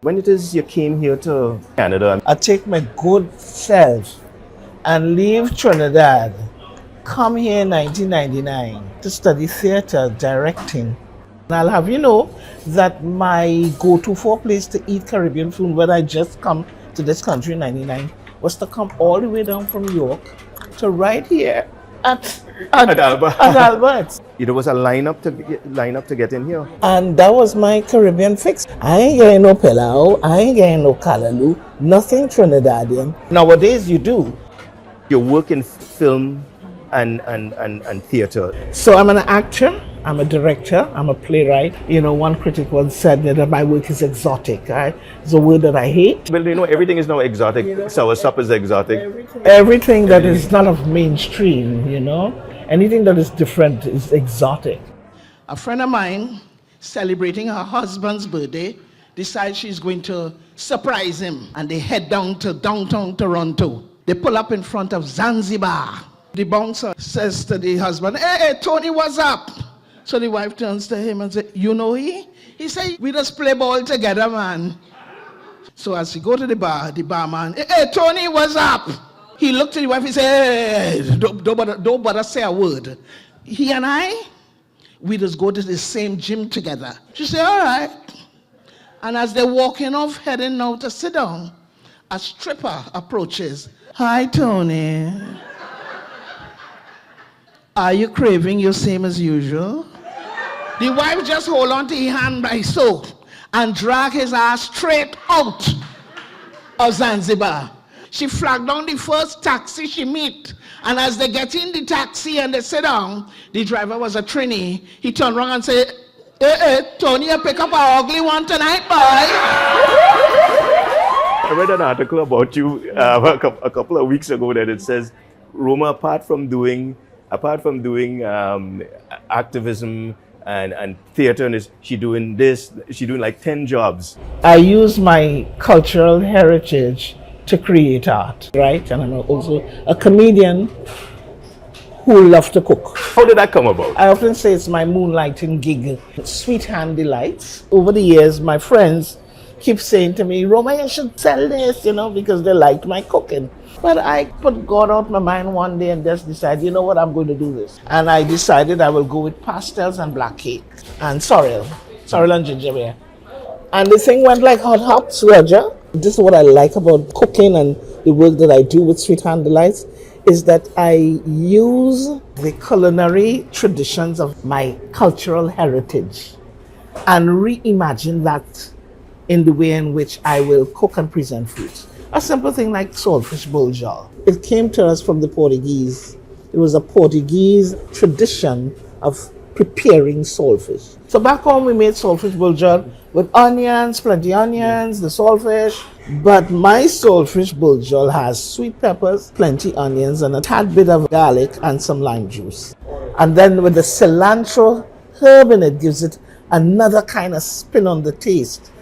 When it is you came here to Canada, I take my good self and leave Trinidad, come here in 1999 to study theater directing. And I'll have you know that my go-to for place to eat Caribbean food when I just come to this country in 99 was to come all the way down from York to right here at Albert. there was a line up to get in here. And that was my Caribbean fix. I ain't getting no Pelau, I ain't getting no Callaloo, nothing Trinidadian. Nowadays you do. You work in film and theater. So I'm an actor, I'm a director, I'm a playwright. You know, one critic once said that my work is exotic. Right? It's a word that I hate. Well, everything is now exotic. Soursop is exotic. Everything that is not of mainstream, anything that is different is exotic. A friend of mine, celebrating her husband's birthday, decides she's going to surprise him. And they head down to downtown Toronto. They pull up in front of Zanzibar. The bouncer says to the husband, hey, Tony, what's up? So the wife turns to him and says, you know he? He said, we just play ball together, man. So as he go to the bar, the barman, hey, Tony, what's up? He looked at the wife, he said, hey, don't bother say a word. He and I, we just go to the same gym together. She said, all right. And as they're walking off, heading now to sit down, a stripper approaches. Hi, Tony. Are you craving your same as usual? The wife just hold on to his hand by so and drag his ass straight out of Zanzibar. She flagged down the first taxi she meet. And as they get in the taxi and they sit down, the driver was a Trini. He turned around and said, hey, Tony, you pick up an ugly one tonight, boy. I read an article about you a couple of weeks ago that it says, Rhoma, apart from doing activism and theater, and she's doing like 10 jobs. I use my cultural heritage to create art, right? And I'm also a comedian who loves to cook. How did that come about? I often say it's my moonlighting gig. Sweet Hand Delights. Over the years, my friends keep saying to me, Rhoma, you should sell this, because they liked my cooking. But I put God out my mind one day and just decided, you know what, I'm going to do this. And I decided I will go with pastels and black cake and sorrel and ginger beer. And the thing went like hot hops, Roger. This is what I like about cooking and the work that I do with Sweet Hand Delights is that I use the culinary traditions of my cultural heritage and reimagine that in the way in which I will cook and present foods. A simple thing like saltfish buljol. It came to us from the Portuguese. It was a Portuguese tradition of preparing saltfish. So back home we made saltfish buljol with onions, plenty onions, the saltfish. But my saltfish buljol has sweet peppers, plenty onions, and a tad bit of garlic and some lime juice. And then with the cilantro herb in it gives it another kind of spin on the taste.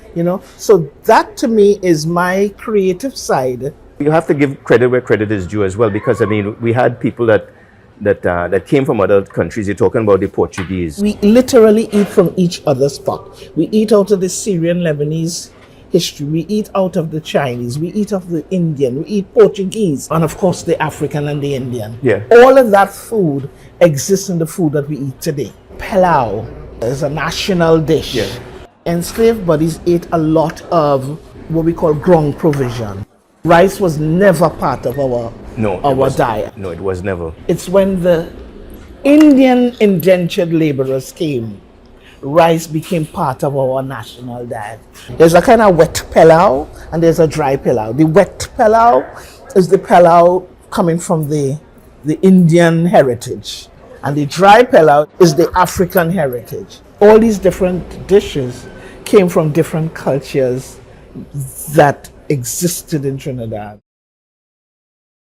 So that to me is my creative side. You have to give credit where credit is due as well, because we had people that came from other countries. You're talking about the Portuguese. We literally eat from each other's pot. We eat out of the Syrian Lebanese history. We eat out of the Chinese. We eat of the Indian. We eat Portuguese, and of course the African and the Indian. Yeah. All of that food exists in the food that we eat today. Pelau is a national dish. Yeah. Enslaved bodies ate a lot of what we call ground provision. Rice was never part of our diet. No, it was never. It's when the Indian indentured laborers came, rice became part of our national diet. There's a kind of wet pelau and there's a dry pelau. The wet pelau is the pelau coming from the Indian heritage. And the dry pelau is the African heritage. All these different dishes came from different cultures that existed in Trinidad.